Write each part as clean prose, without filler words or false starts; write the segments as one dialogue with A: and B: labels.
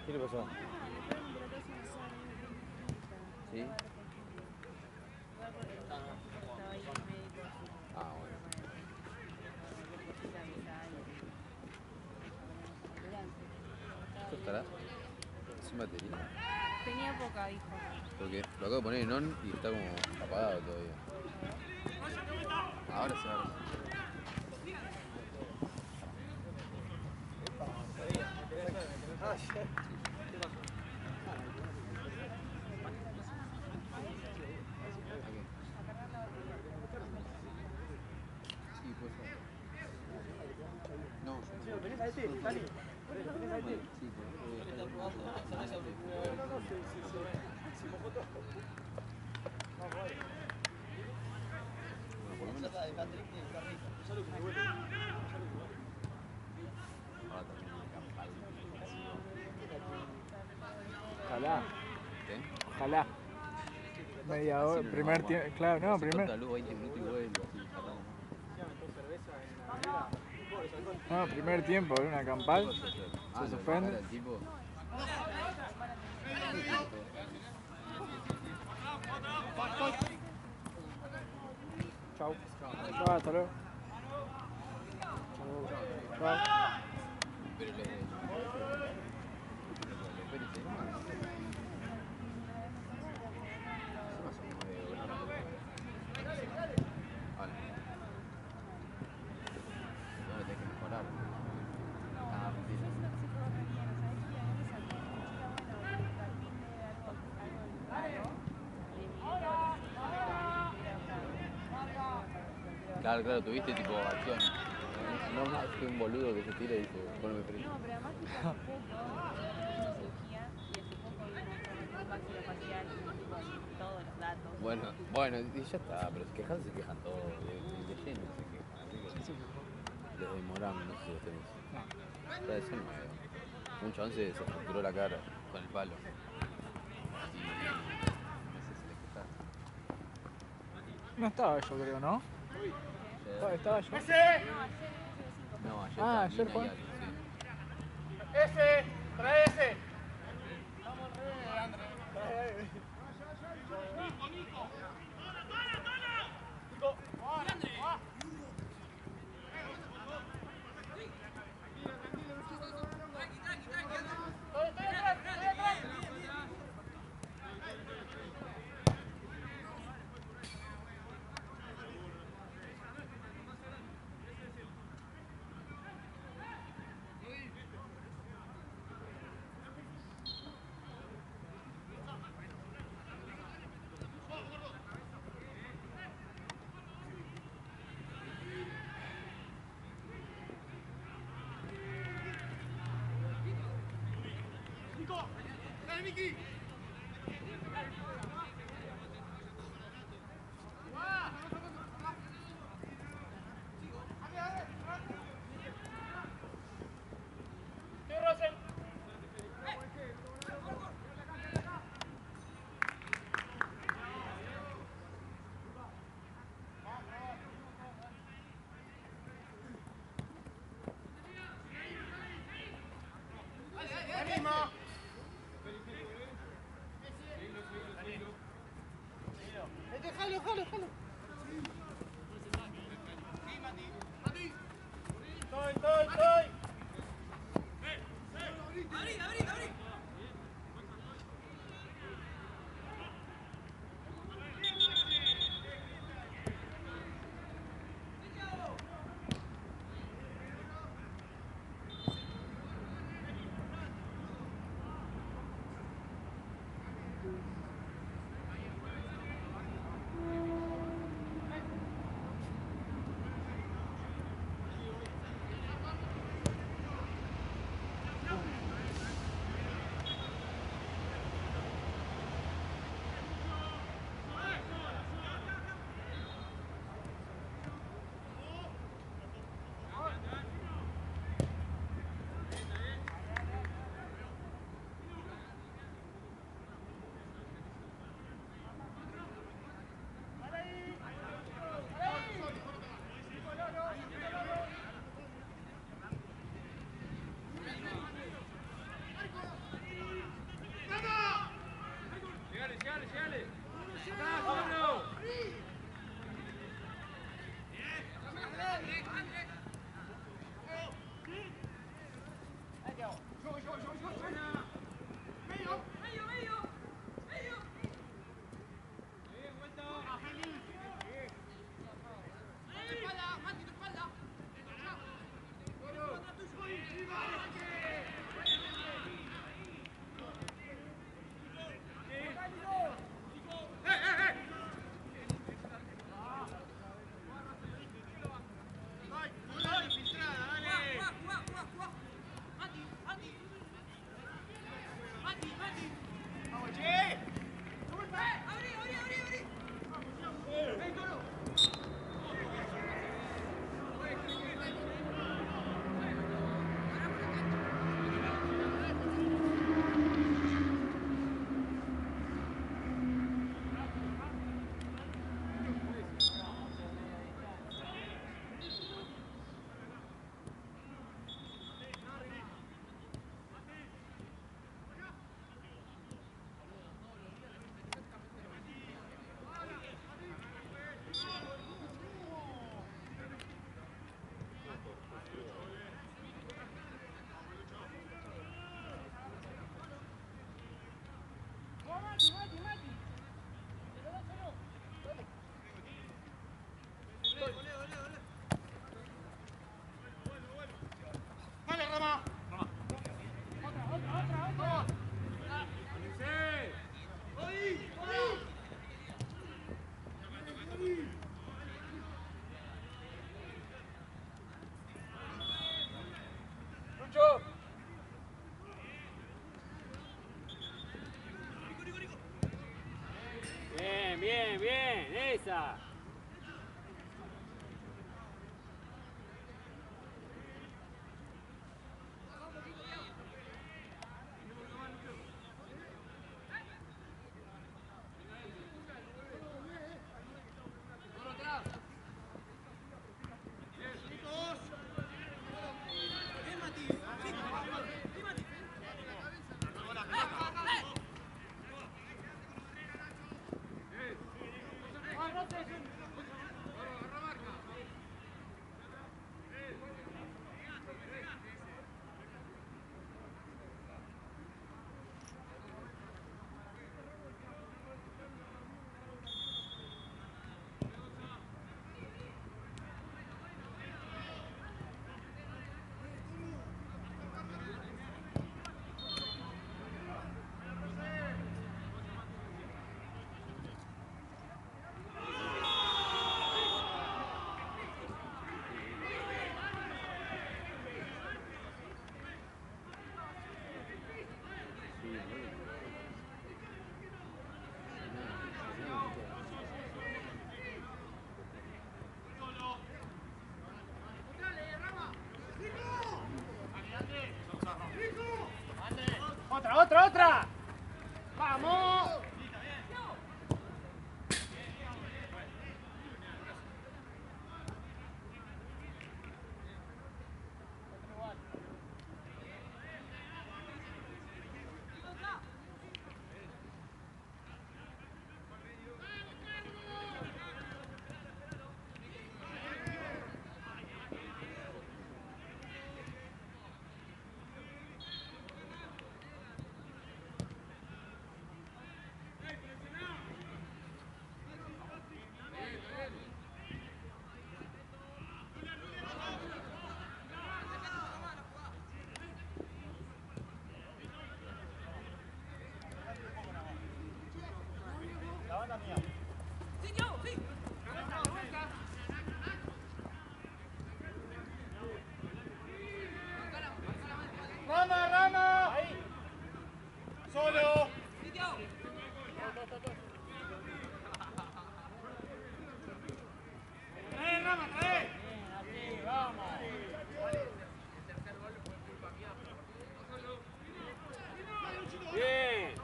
A: ¿Qué le pasó? ¿Sí? Ah, bueno. ¿Esto estará sin batería?
B: Tenía poca, dijo.
A: Porque lo acabo de poner en on y está como apagado todavía. Ahora sí, ahora sí. Sí, por favor. No, venís a este, dale. Sí,
C: Ojalá.
A: ¿qué?
C: Ojalá. Media hora, primer tiempo, claro, no,
A: Se
C: primer.
A: corta la luz 20 minutos y vuelve, así, tardamos más.
C: No, primer tiempo, una campal.
A: Ah,
C: Se
A: ¿lo
C: suspende.
A: para el tipo?
C: Chau. Chau, hasta luego. Chau.
A: Pero le... Espérate, ¿no? Vale. No, lo tenés que mejorar. Ah, mentira. Claro, claro, tuviste tipo acción. No más que un boludo que se tira y dice, ponme frente.
B: No, pero además tipo hace poco cirugía y hace poco vimos un maxilofacial con todos los datos.
A: Bueno, y ya está, pero se quejan todos, de lleno se quejan, así que les demoramos, no sé si los tenés. Ya eso no es. Un chabón se fracturó la cara con el palo. Y no sé si les quejaron.
C: No estaba yo, creo, ¿no? Estaba yo.
A: No, ayer
C: Ah,
A: estaba
C: ayer
A: Nina
C: fue.
A: y Ale, sí.
D: Ese, trae ese. Dale, Rama. Lucho.
E: Bien, bien, bien, esa.
D: Otra, otra. Vamos. Rama, Rama. Ahí. Solo. Trae, Rama, trae.
E: Así, vamos. Bien.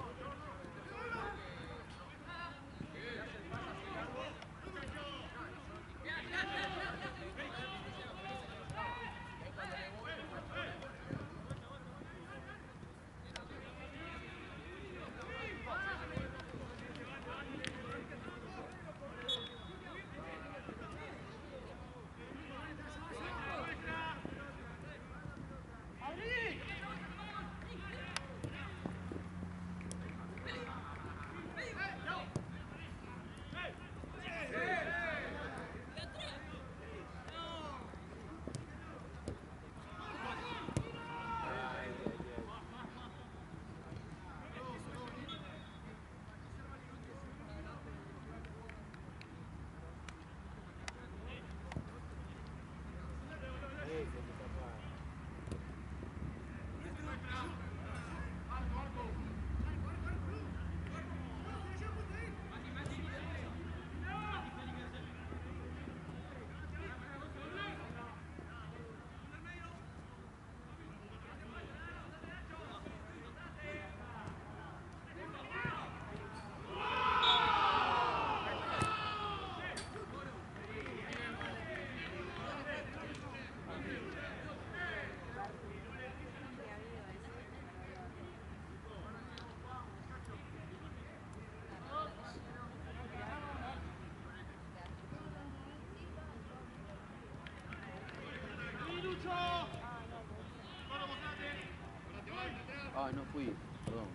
A: Ah, no fui, perdón.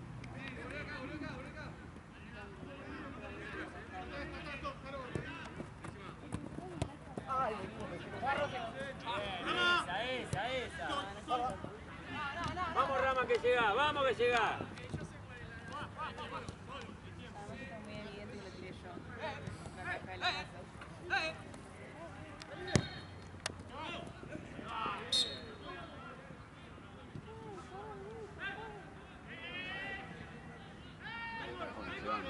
E: Esa. Vamos, Rama, que llega, vamos que llega.
B: Además está muy evidente que lo tiré yo. La caja de la casa.
A: Bueno, se van.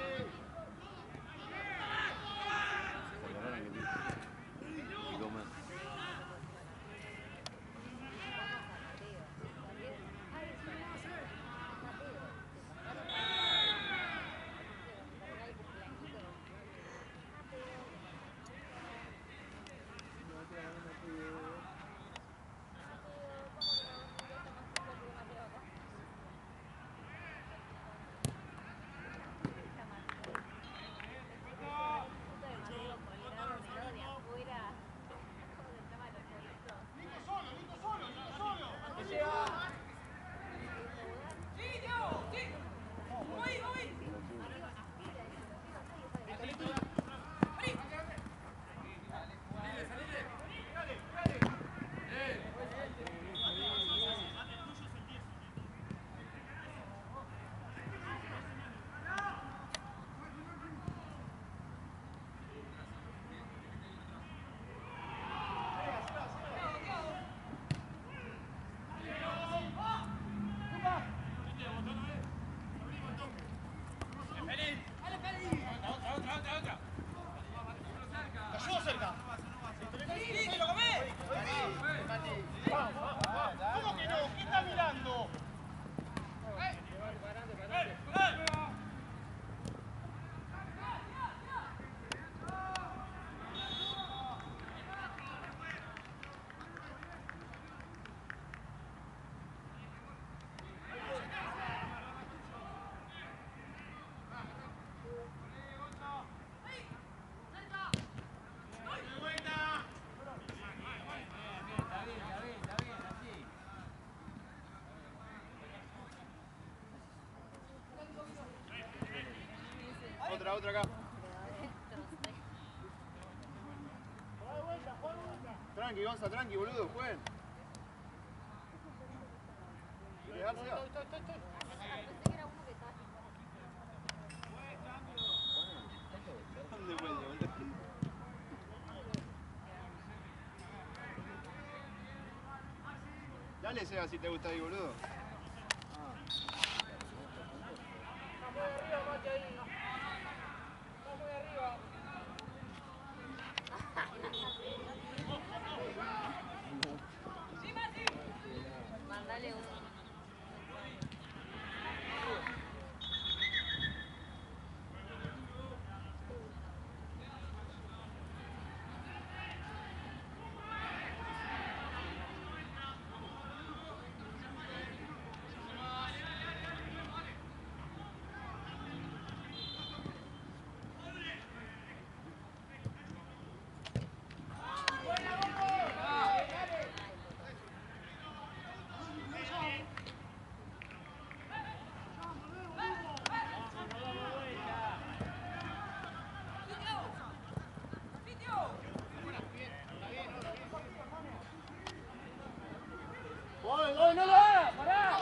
A: Se agarraron que pico más.
D: ¿Cómo que no? ¿Qué está mirando? Otra acá. Tranqui, Gonza, tranqui, boludo, jueguen. ¿Querés dársela? ¿Dónde fue, boludo? Dale, Seba, si te gusta ahí, boludo.
B: Mandale un...
D: ¡No lo hagas! ¡Pará!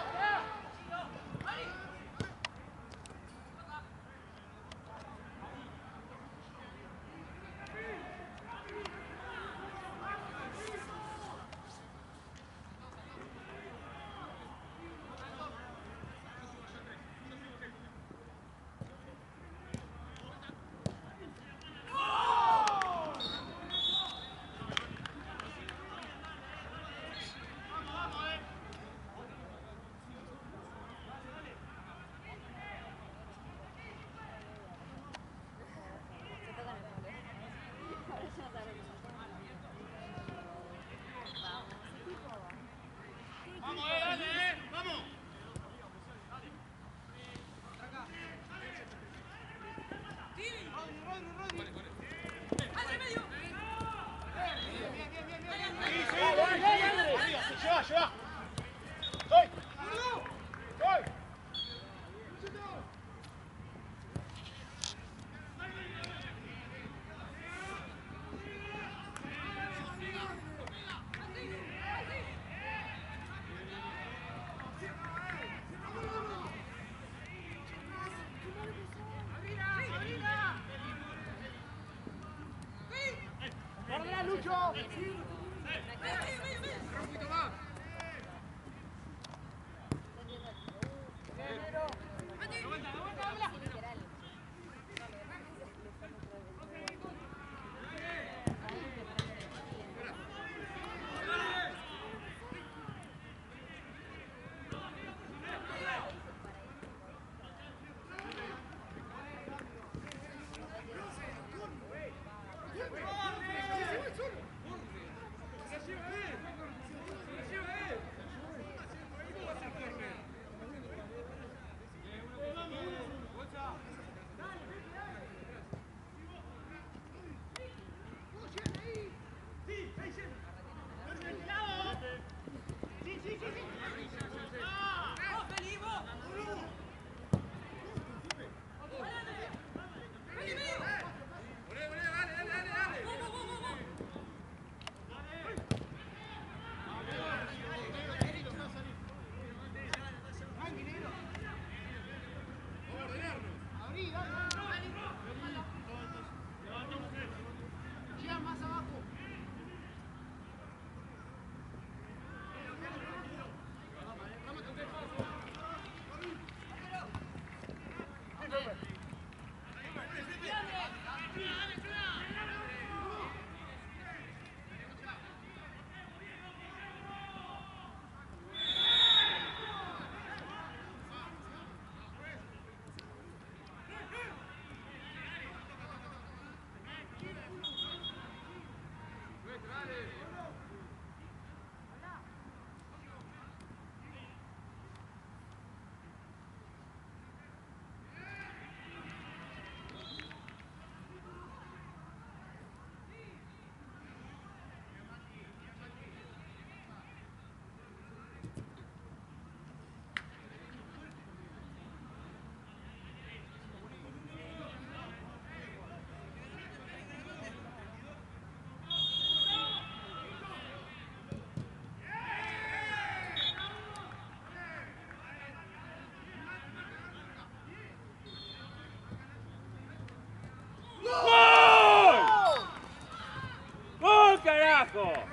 E: carajo!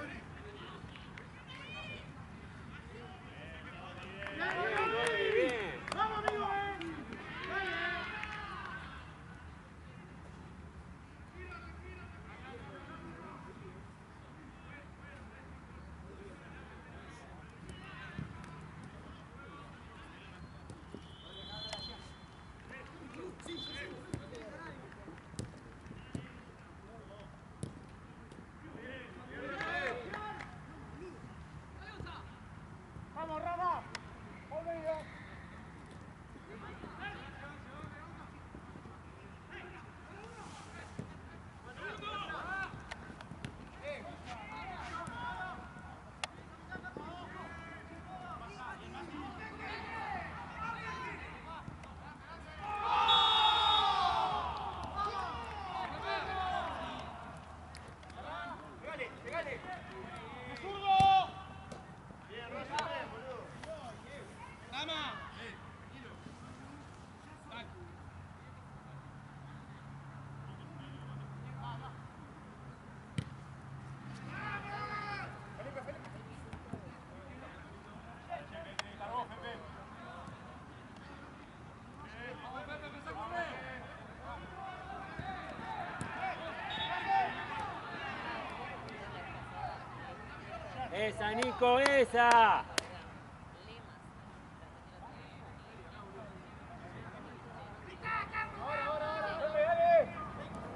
E: Esa, Nico, esa.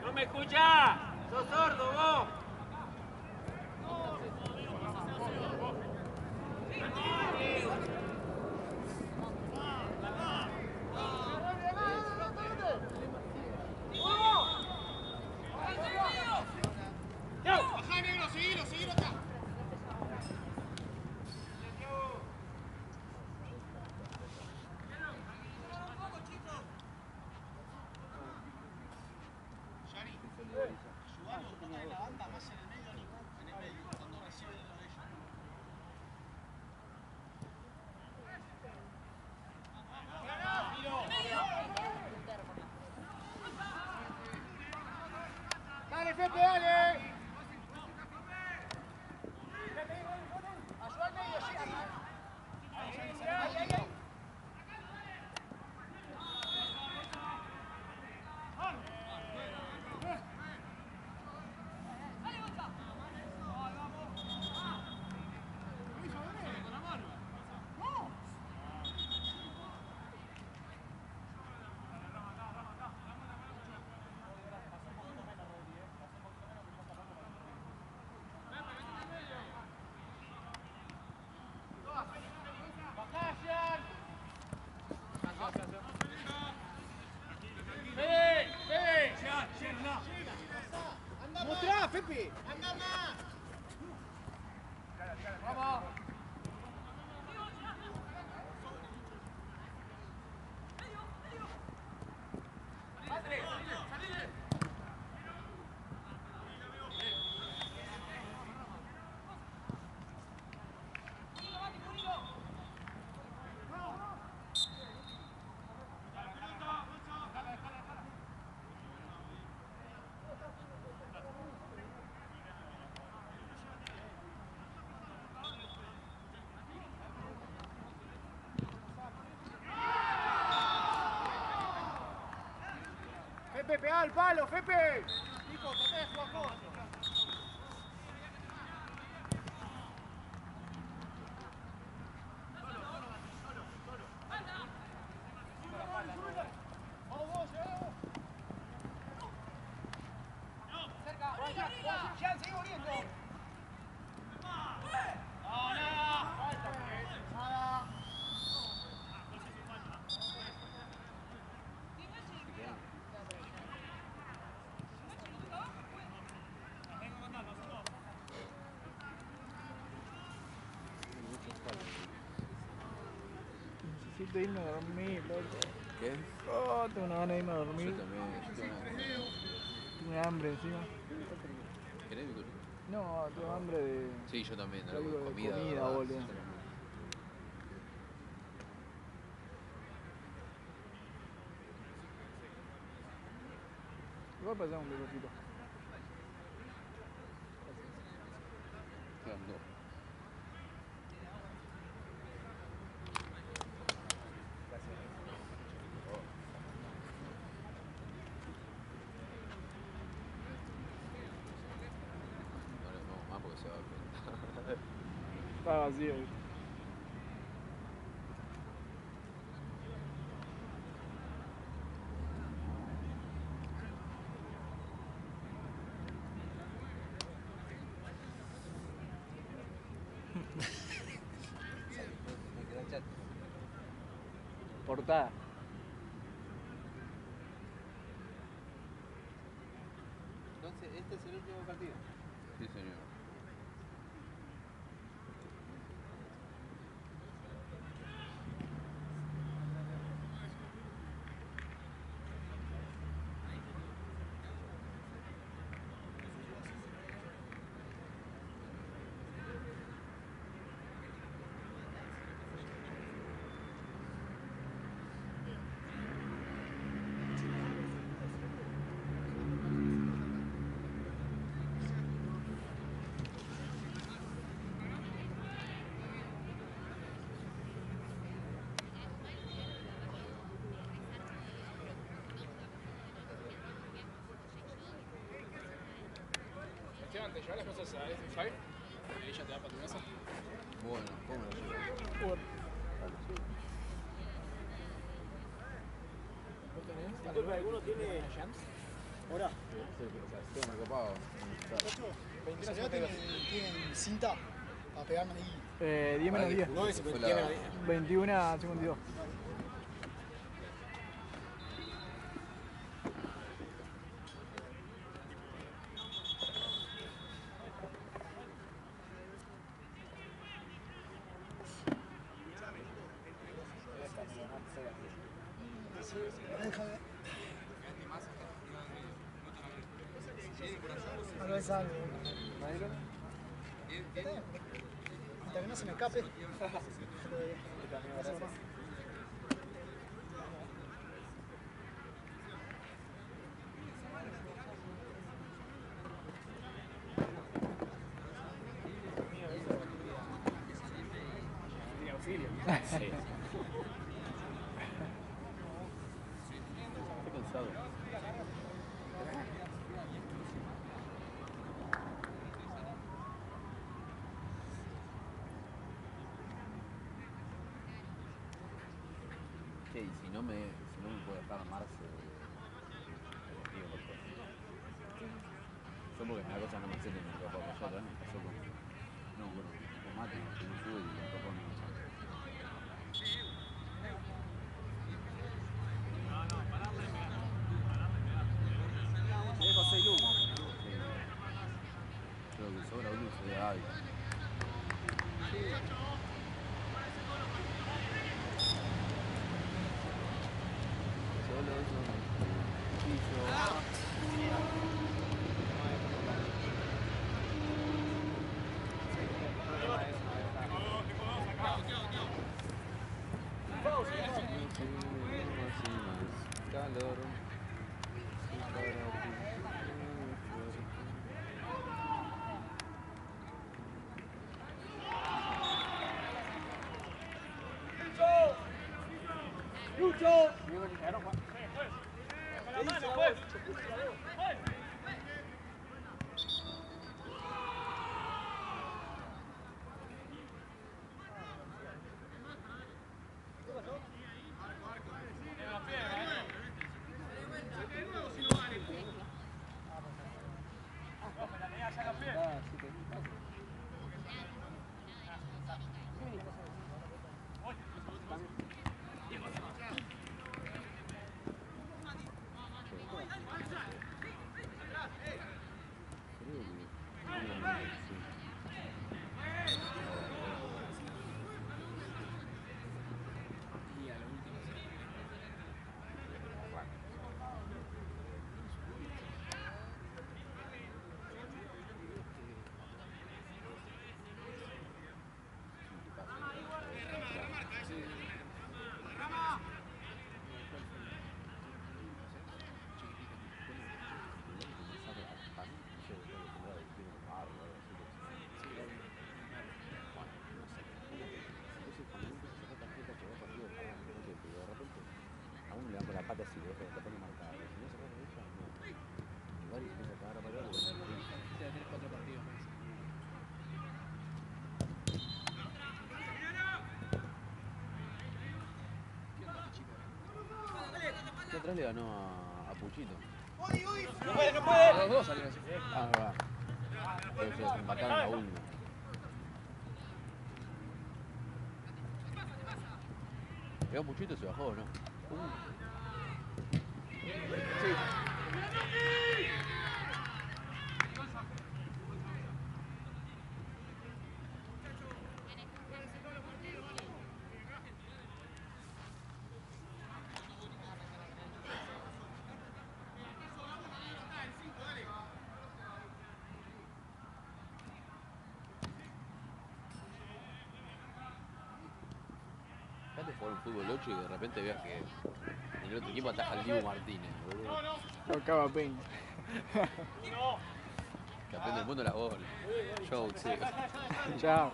E: ¿No me escuchás? ¡Sos sordo vos!
D: Fepe, pegá al palo, Fepe. Nico, traté de jugar vos.
C: Necesito irme a dormir, loco.
A: ¿Qué?
C: Oh, tengo una gana de irme a
A: Yo
C: dormir.
A: también, yo tengo
C: Tengo hambre encima.
A: ¿Querés mi culo?
C: No, tengo hambre de...
A: Sí, yo también,
C: Algo
A: algo de
C: de
A: comida.
C: comida,
A: ¿verdad?
C: boludo. Igual pasamos un besito.
A: Quedan dos. No le pongo más porque se va a pegar.
C: Está vacío. ¿Viste? Portada.
A: Entonces, ¿este es el último partido? Sí, señor.
F: Esteban, ¿te llevas las cosas a F5? ¿Y ella te va para tu casa?
A: Bueno, ¿cómo lo llevo?
F: Disculpe, ¿alguno tiene jams?
D: Ahora,
A: Estoy muy copado.
G: ¿Tienen cinta para pegarme ahí?
C: 10 menos 10.
F: No, es
A: Fue
F: 20 menos 10.
C: 21 a 52.
G: No es algo. Hasta que no se me escape.
F: Auxilio.
A: Sí. Estoy cansado. Che, y si no me puedo dejar Marce, digo, por favor. Yo porque me da cosa no me sé que me tocó allá atrás, me pasó con... No, bueno, con Mati, que no sube y me tocó en el chat.
F: Dejo 6 lucas.
A: pata así, deja de pone marcada. Si no se pone ella, no. Igual y empieza a cagar a patada porque no me gusta.
F: Sí, tenés 4 partidos más.
A: Que atrás le ganó a Puchito.
F: No puede, no puede. Los dos salieron así.
A: Ah, es verdad. Pero se empataron la última. Llegó Puchito, se bajó, ¿no?
F: Sí.
A: Fíjate jugar un fútbol 8 y de repente veas que en el otro equipo ataja al Dibu Martínez, boludo.
C: Lo acaba Peña.
A: Campeón del mundo las bolas. Show, sí.
C: Chao.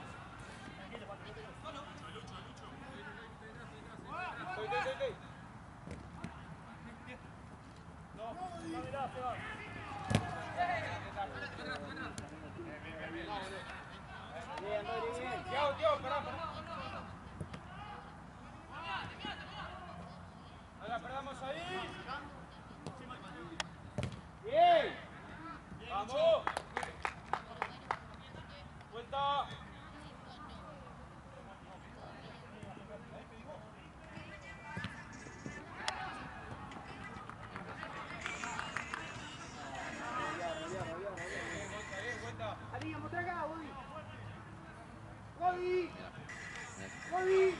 D: ¡La perdamos ahí! ¡Bien! ¡Vamos! ¡Vuelta! ¡Alía, mostrá acá, Bodi! ¡Bodi! ¡Bodi!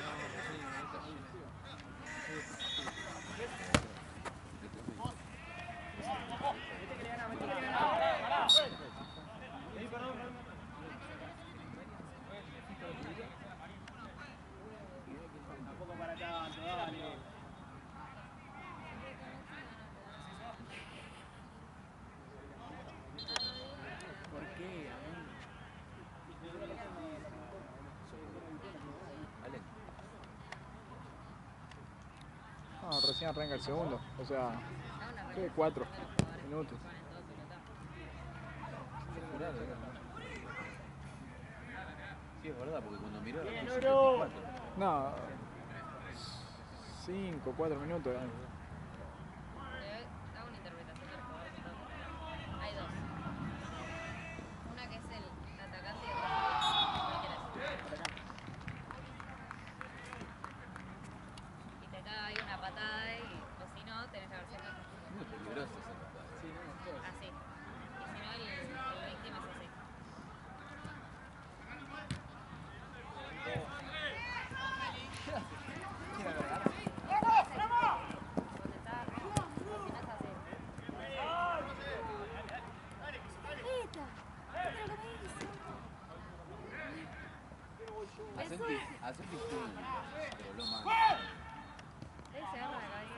D: Tampoco para tanto, dale.
F: ¿Por qué?
C: No, recién arranca el segundo. O sea, ¿qué? 4 minutos.
A: Sí, es verdad, porque cuando miró
D: Bien,
A: la
D: Oro.
A: 74.
C: No, 5, 4 minutos.
B: Hago una interpretación del jugador que toca. Hay dos. Una que es el atacante y otra cualquiera. Y te cae ahí una patada o si no, tenés que haber sido
A: Muy peligrosa esa patada.
F: Sí, no, todos.
B: así. Y si no, el víctima es así.
A: Asenti pero más.
B: Se agarra la cabeza.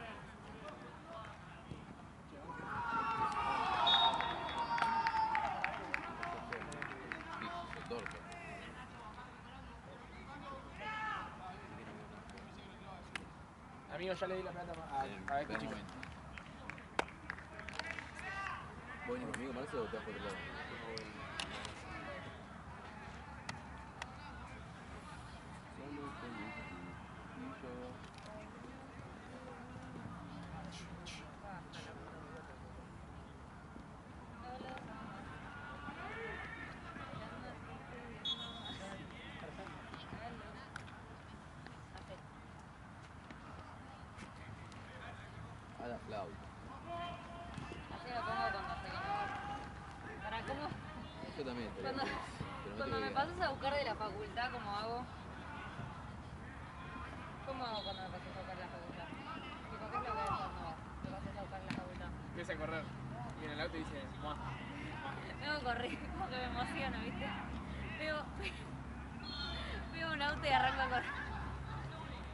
F: Amigo, ya le di la plata a este chico.
A: ¿Vos venís conmigo, Marcelo, o te vas por otro lado? A la flauta.
B: Así lo pongo cuando estoy en ¿Para cómo?
A: Yo también.
B: Cuando me pasas a buscar de la facultad, ¿cómo hago? ¿Cómo hago cuando me pasas a buscar de la facultad? Tipo, ¿qué es lo que haces cuando me pasas a buscar de la facultad?
F: Empieza a correr. Y en el auto dice, ¡mua!
B: Tengo que correr, como que me emociono, ¿viste? Veo un auto y arranco a correr.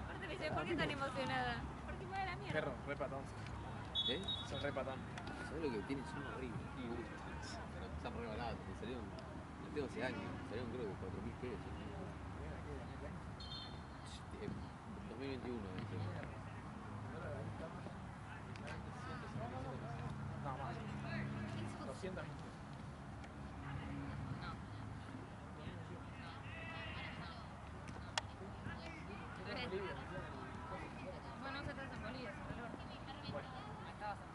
B: Aparte me dice, ¿por qué tan emocionada? Porque me va a la mierda.
F: Perro, re patón.
A: ¿Eh?
F: Son re patón.
A: ¿Sabes lo que tienen? Son horribles. Están re baratos. Me salieron, los tengo hace años. Me salieron creo que 4.000 pesos. 2021.
F: No, más. 200.
B: Bueno, se estás en Bolivia, es el norte. No estabas en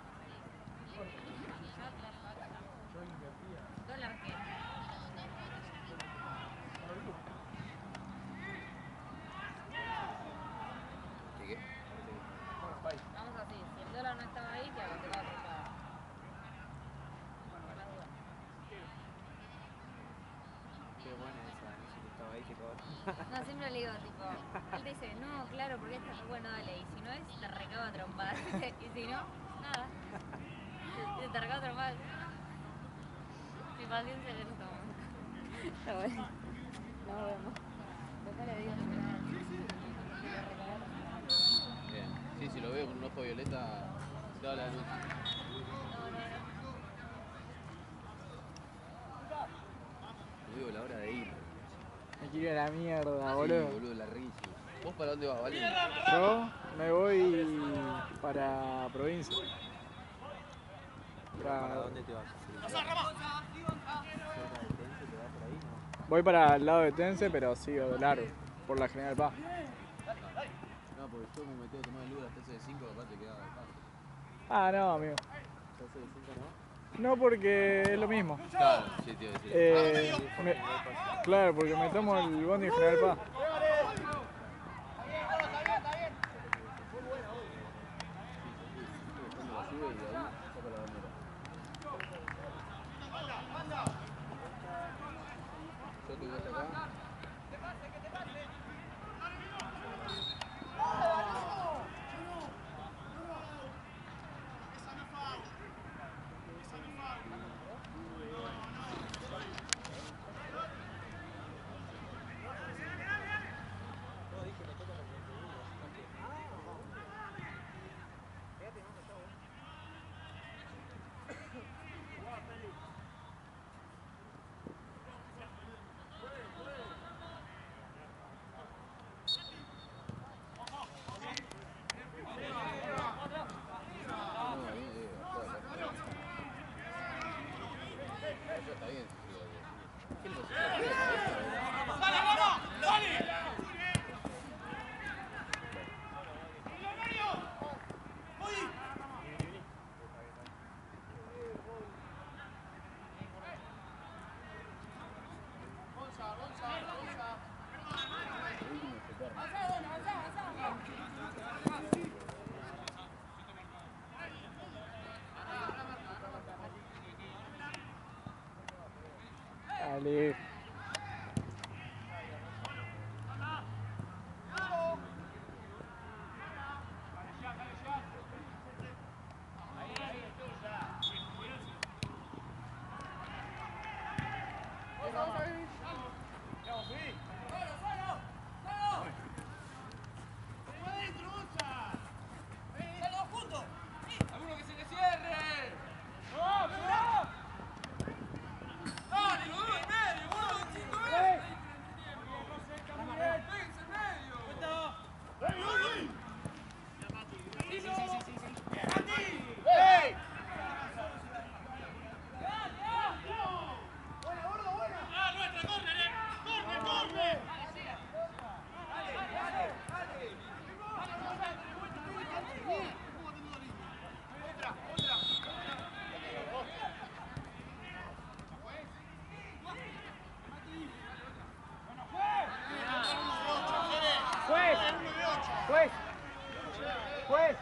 B: Buenos Aires. ¿Dólar qué?
A: ¿Qué?
B: Vamos así, si el dólar no estaba ahí, que hago, te va a prestar.
C: Qué buena esa, no sé si estaba ahí, que todo.
B: No, siempre le digo, tipo, él te dice, no, claro, porque esta es bueno, dale, y si no es, te recaba a trompadas. Y si no, nada. Y te recaba a trompadas. Mi paciencia en este momento. Está bueno. Nos vemos. Después le digo,
A: Bien. Sí, si lo veo con un ojo violeta, toda la luz. No digo la hora de ir.
C: Me quiero ir a la mierda,
A: Sí,
C: boludo.
A: boludo, larguísimo. ¿Vos para dónde vas, Vale?
C: Yo me voy para provincia.
H: ¿Para dónde te vas?
C: Voy para el lado de Tense, pero sigo de largo, por la General Paz.
A: No, porque yo me metí a tomar el Uber hasta ese de 5, capaz te quedaba de paso.
C: Ah, no, amigo. No, porque es lo mismo.
A: Claro, sí, tío, sí.
C: Claro, porque me tomo el bondi de General Paz.
A: Cuando la sube y de ahí saca la bandera. Yo te voy hasta acá.
D: Juez. Juez.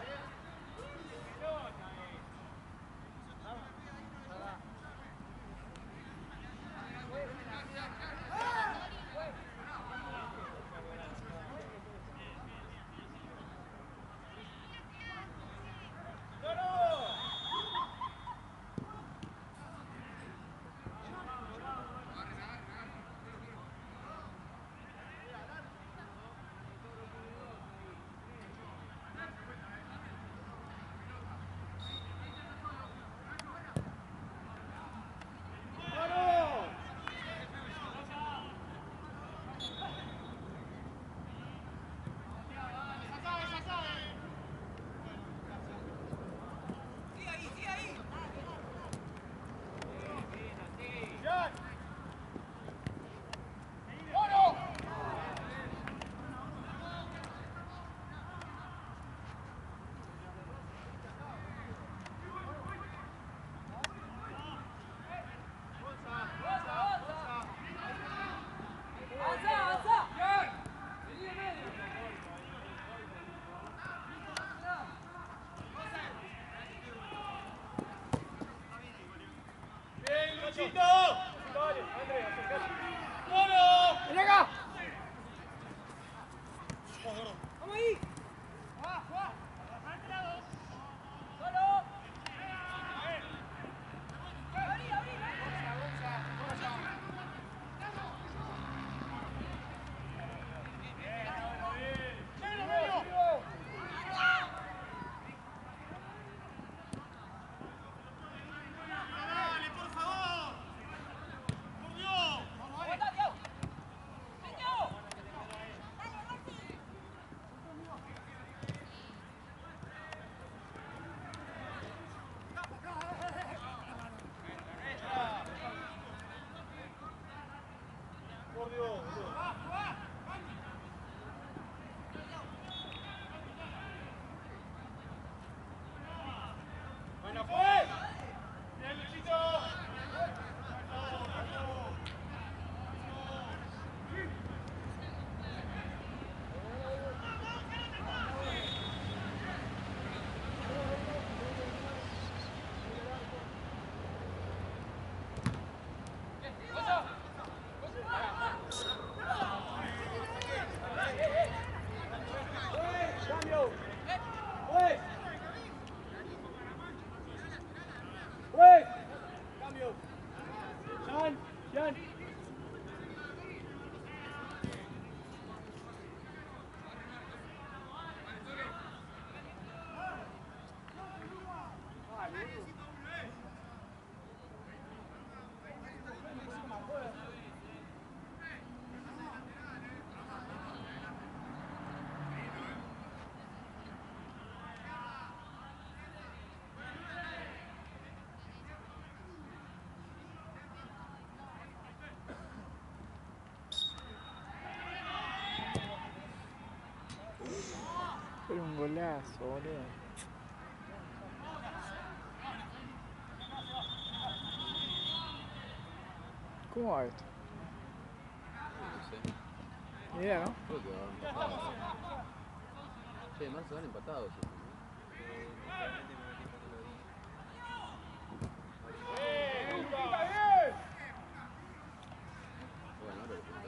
C: Fue un golazo, boludo. ¿Cómo va esto?
A: No sé.
C: Ni idea, ¿no?
A: Creo que van empatados. Che, además se van empatados. Bueno, ahora lo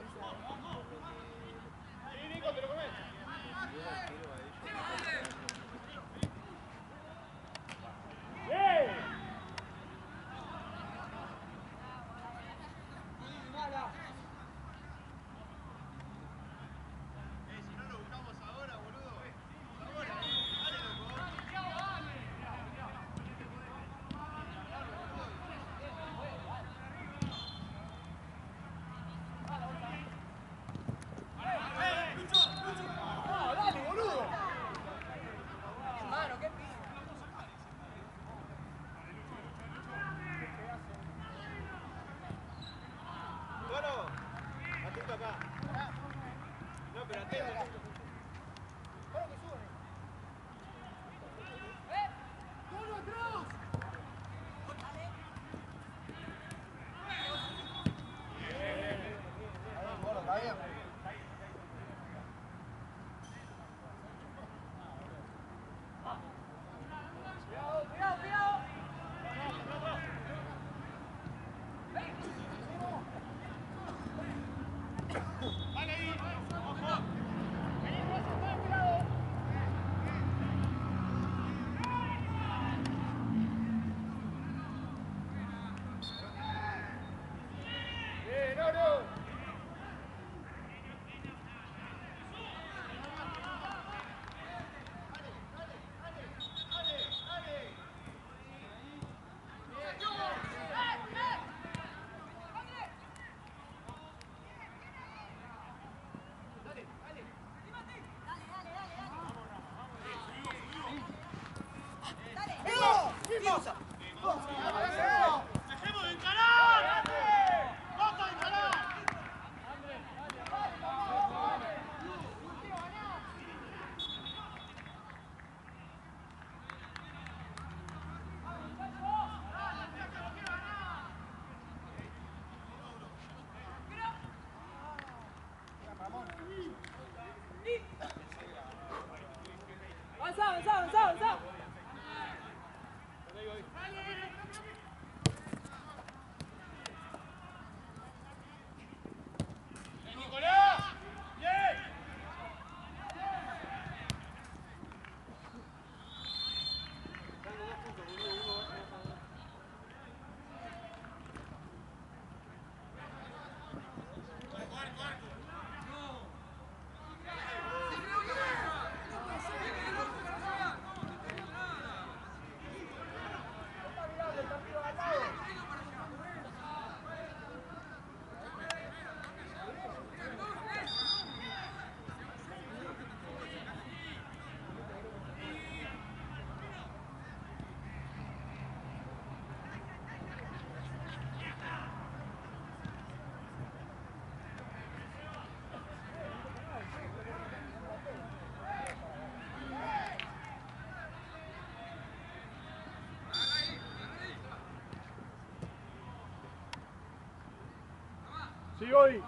D: Sí, hoy.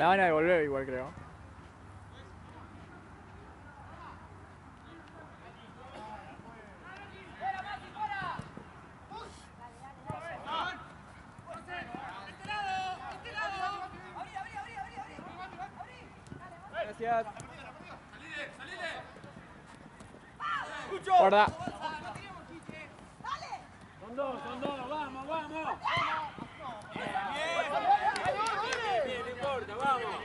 C: La van a devolver igual, creo. Gracias. Guarda.
E: Son dos, vamos, vamos. Bien, no importa, vamos.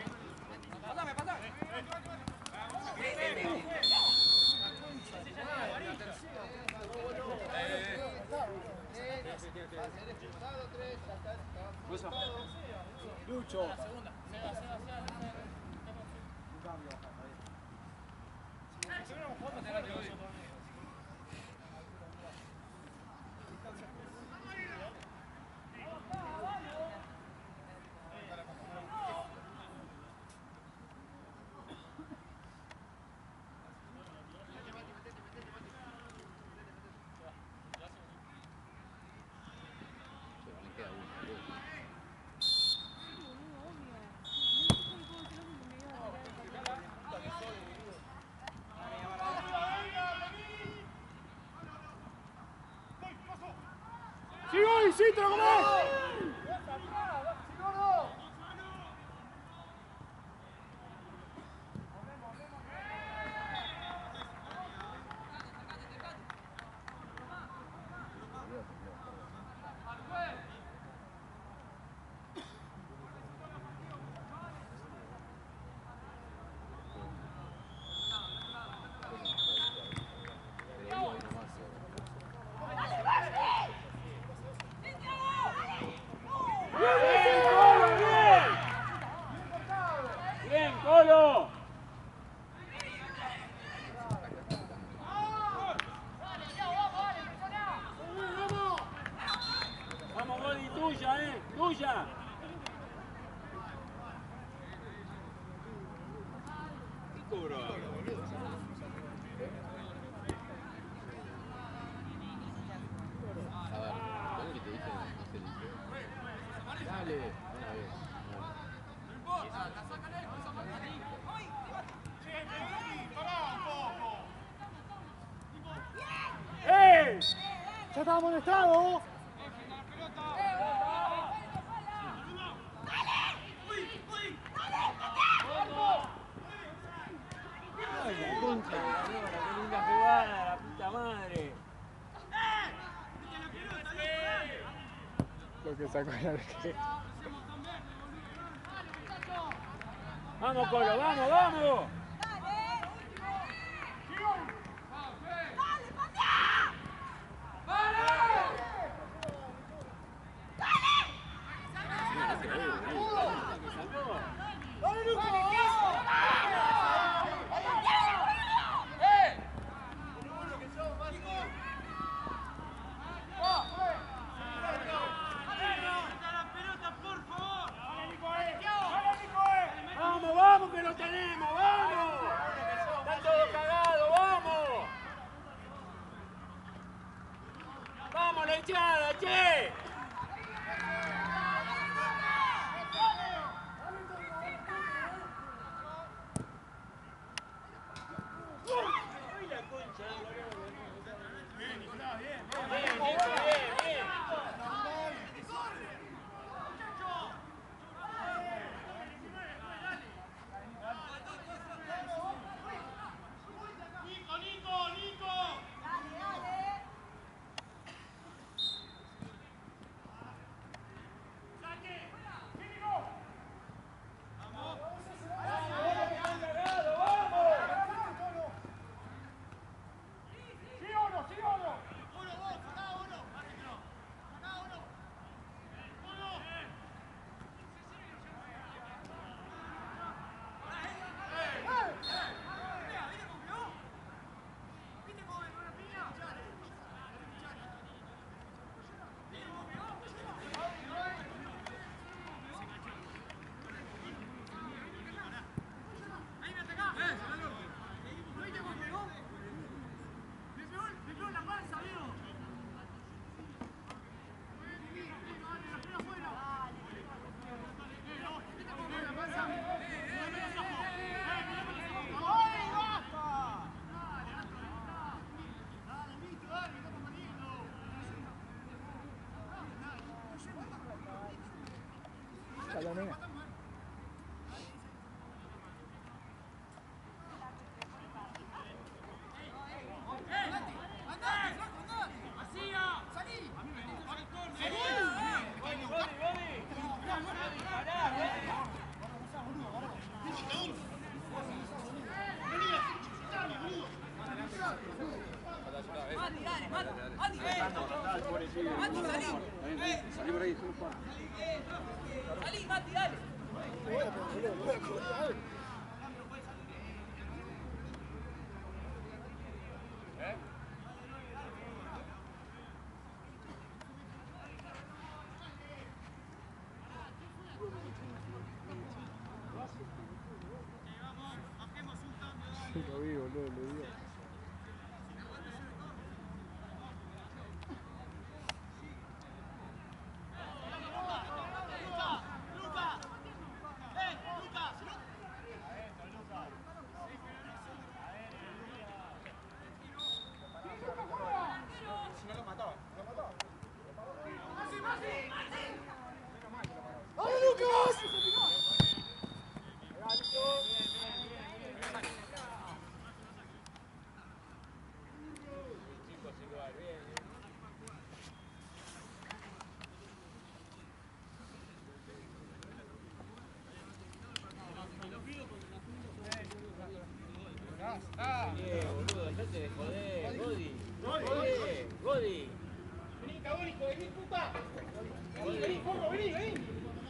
C: Lucho. ¡Sí, te lo comés!
E: Bien, Colo. Vamos, Goli, tuya, tuya. ¿Qué cobró ahora, boludo?
A: A ver, ¿cuál es que te dije? No se dice. Dale, una vez.
D: No importa, la sacan él, por
E: ¡Eh!
G: ¡Ya estaba amonestado!
E: Ay, la concha de la lora, qué linda jugada, la puta madre.
C: Lo que sacó el arquero.
E: Vamos, Colo, vamos, vamos. Vamos, vamos, que lo tenemos, vamos.
C: la mía.
A: Salí por ahí,
H: Salí, Mati, dale.
C: Lo vi, boludo, lo vi.
E: Boludo, dejate de joder, Godi. Godi.
D: Vení, cagónico, vení, puta. Vení, forro, vení.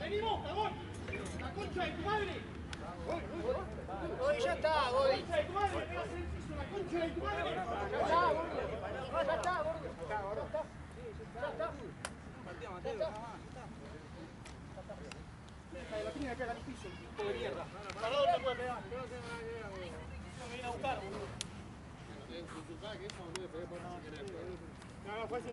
D: Vení vos, cagón. La concha de tu madre.
G: Godi, ya está, Godi.
D: La concha de tu madre, me pegas en el piso, la concha de tu madre.
G: Ya está, gordo. Ya está, gordo. Ya está.
D: La tiene que pegar en el piso, hijo de mierda. ¿Para dónde te puede pegar? Me viene a buscar, boludo. No, fue así.